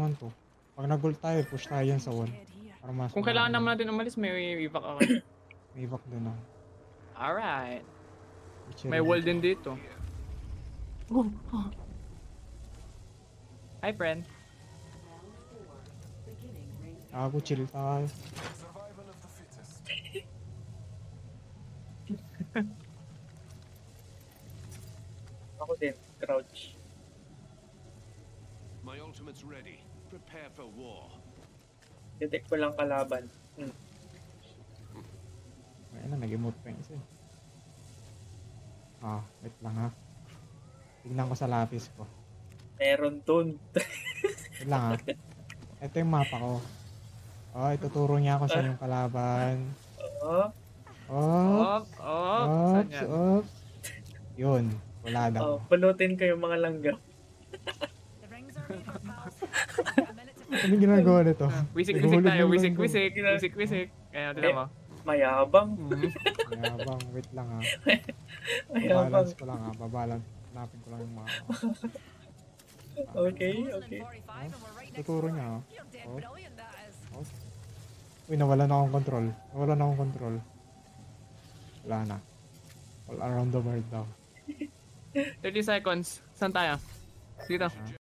naman to. Pag nag-gold tayo, push tayo yan sa wall. Para mas Kung kailangan naman natin umalis, may evac ako. may back doon ah. Alright. Chill May wall dito. din dito. Oh. Hi, friend. Ako, chill tayo. Ako din, crouch. My ultimate's ready. Prepare for war. Detect ko lang kalaban. Ayun na, nag-emote pa yung isa eh. Ah, wait lang ha. Tignan ko sa lapis ko. Meron dun. Wait lang ha. Ito yung mapa ko. Oh, ituturo niya ako sa yung kalaban. Oo. Oops! Saan yan? Oops! Yun, wala daw. Oh, pulutin ko yung mga langgam. Anong ginagawa nito? Wisik-wisik tayo, wisik-wisik. Kaya, tinan mo. Mayabang. Mayabang, wait lang ha. Mayabang. Babalance ko lang ha. Babalance. Hanapin ko lang yung mga... Okay, okay. Tuturo niya ha. Oh. Uy, nawalan akong control. Nawalan akong control. Wala na. All around the world daw. 30 seconds. Saan tayo? Dito.